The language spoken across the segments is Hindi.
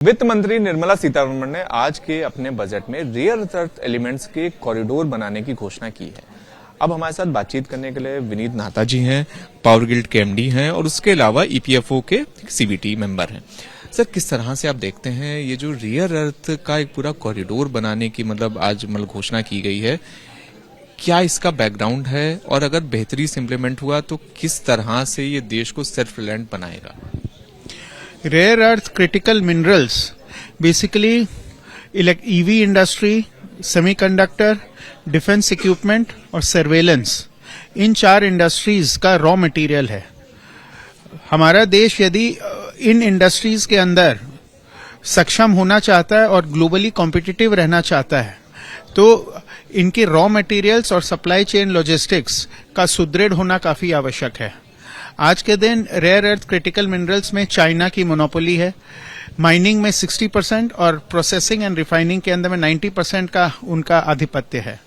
वित्त मंत्री निर्मला सीतारमण ने आज के अपने बजट में रेयर अर्थ एलिमेंट्स के कॉरिडोर बनाने की घोषणा की है। अब हमारे साथ बातचीत करने के लिए विनीत नाहता जी हैं, पावर ग्रिड के एमडी हैं और उसके अलावा ईपीएफओ के सीबीटी मेंबर हैं। सर, किस तरह से आप देखते हैं ये जो रेयर अर्थ का एक पूरा कॉरिडोर बनाने की आज घोषणा की गई है, क्या इसका बैकग्राउंड है और अगर बेहतरी से इम्प्लीमेंट हुआ तो किस तरह से ये देश को सेल्फ रिलायंट बनाएगा? Rare earth critical minerals basically EV industry, semiconductor, defence equipment और सर्वेलेंस, इन 4 इंडस्ट्रीज का रॉ मटेरियल है। हमारा देश यदि इन इंडस्ट्रीज के अंदर सक्षम होना चाहता है और ग्लोबली कॉम्पिटिटिव रहना चाहता है तो इनके रॉ मटेरियल्स और सप्लाई चेन लॉजिस्टिक्स का सुदृढ़ होना काफी आवश्यक है। आज के दिन रेयर अर्थ क्रिटिकल मिनरल्स में चाइना की मोनोपोली है। माइनिंग में 60% और प्रोसेसिंग एंड रिफाइनिंग के अंदर में 90% का उनका आधिपत्य है।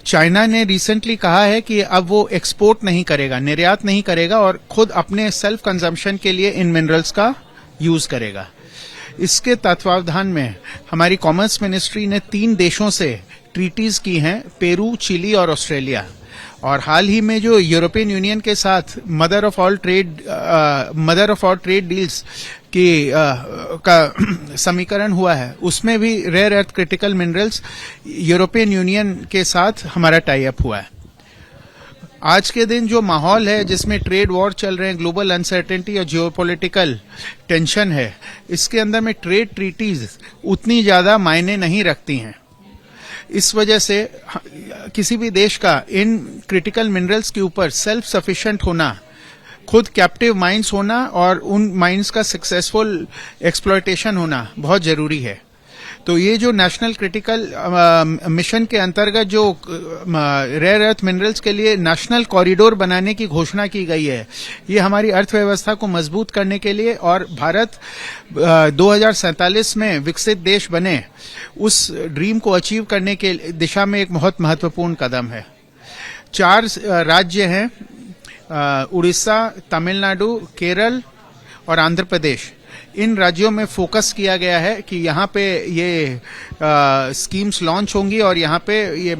चाइना ने रिसेंटली कहा है कि अब वो एक्सपोर्ट नहीं करेगा, निर्यात नहीं करेगा और खुद अपने सेल्फ कंजम्पशन के लिए इन मिनरल्स का यूज करेगा। इसके तत्वावधान में हमारी कॉमर्स मिनिस्ट्री ने 3 देशों से ट्रीटीज की हैं, पेरू, चिली और ऑस्ट्रेलिया। और हाल ही में जो यूरोपियन यूनियन के साथ mother of all trade deals की का समीकरण हुआ है, उसमें भी rare earth critical minerals European Union के साथ हमारा टाई अप हुआ है। आज के दिन जो माहौल है जिसमें ट्रेड वॉर चल रहे हैं, ग्लोबल अनसर्टेनिटी और जियोपॉलिटिकल टेंशन है, इसके अंदर में ट्रेड ट्रीटीज उतनी ज्यादा मायने नहीं रखती हैं। इस वजह से किसी भी देश का इन क्रिटिकल मिनरल्स के ऊपर सेल्फ सफिशिएंट होना, खुद कैप्टिव माइंस होना और उन माइंस का सक्सेसफुल एक्सप्लॉयटेशन होना बहुत जरूरी है। तो ये जो नेशनल क्रिटिकल मिशन के अंतर्गत जो रेयर अर्थ मिनरल्स के लिए नेशनल कॉरिडोर बनाने की घोषणा की गई है, ये हमारी अर्थव्यवस्था को मजबूत करने के लिए और भारत 2047 में विकसित देश बने, उस ड्रीम को अचीव करने के दिशा में एक बहुत महत्वपूर्ण कदम है। 4 राज्य हैं, उड़ीसा, तमिलनाडु, केरल और आंध्र प्रदेश। इन राज्यों में फोकस किया गया है कि यहाँ पे ये स्कीम्स लॉन्च होंगी और यहाँ पे ये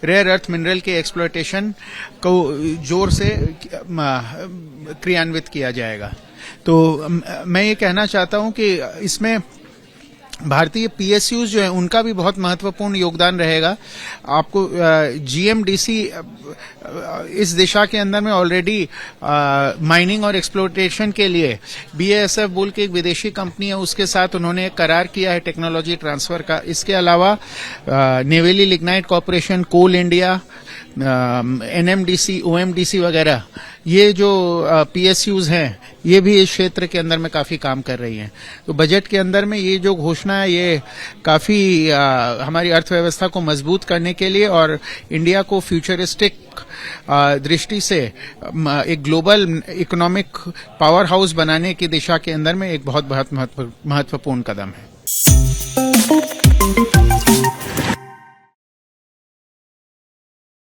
रेयर अर्थ मिनरल के एक्सप्लॉयटेशन को जोर से क्रियान्वित किया जाएगा। तो मैं ये कहना चाहता हूँ कि इसमें भारतीय पीएसयूज जो है उनका भी बहुत महत्वपूर्ण योगदान रहेगा। आपको जीएमडीसी इस दिशा के अंदर में ऑलरेडी माइनिंग और एक्सप्लोटेशन के लिए बीएएसएफ बोल के एक विदेशी कंपनी है, उसके साथ उन्होंने एक करार किया है टेक्नोलॉजी ट्रांसफर का। इसके अलावा नेवेली लिग्नाइट कॉर्पोरेशन, कोल इंडिया, एनएमडीसी, ओएमडीसी वगैरह, ये जो पीएसयूज हैं ये भी इस क्षेत्र के अंदर में काफी काम कर रही हैं। तो बजट के अंदर में ये जो घोषणा है ये काफी हमारी अर्थव्यवस्था को मजबूत करने के लिए और इंडिया को फ्यूचरिस्टिक दृष्टि से एक ग्लोबल इकोनॉमिक पावर हाउस बनाने की दिशा के अंदर में एक बहुत महत्वपूर्ण कदम है।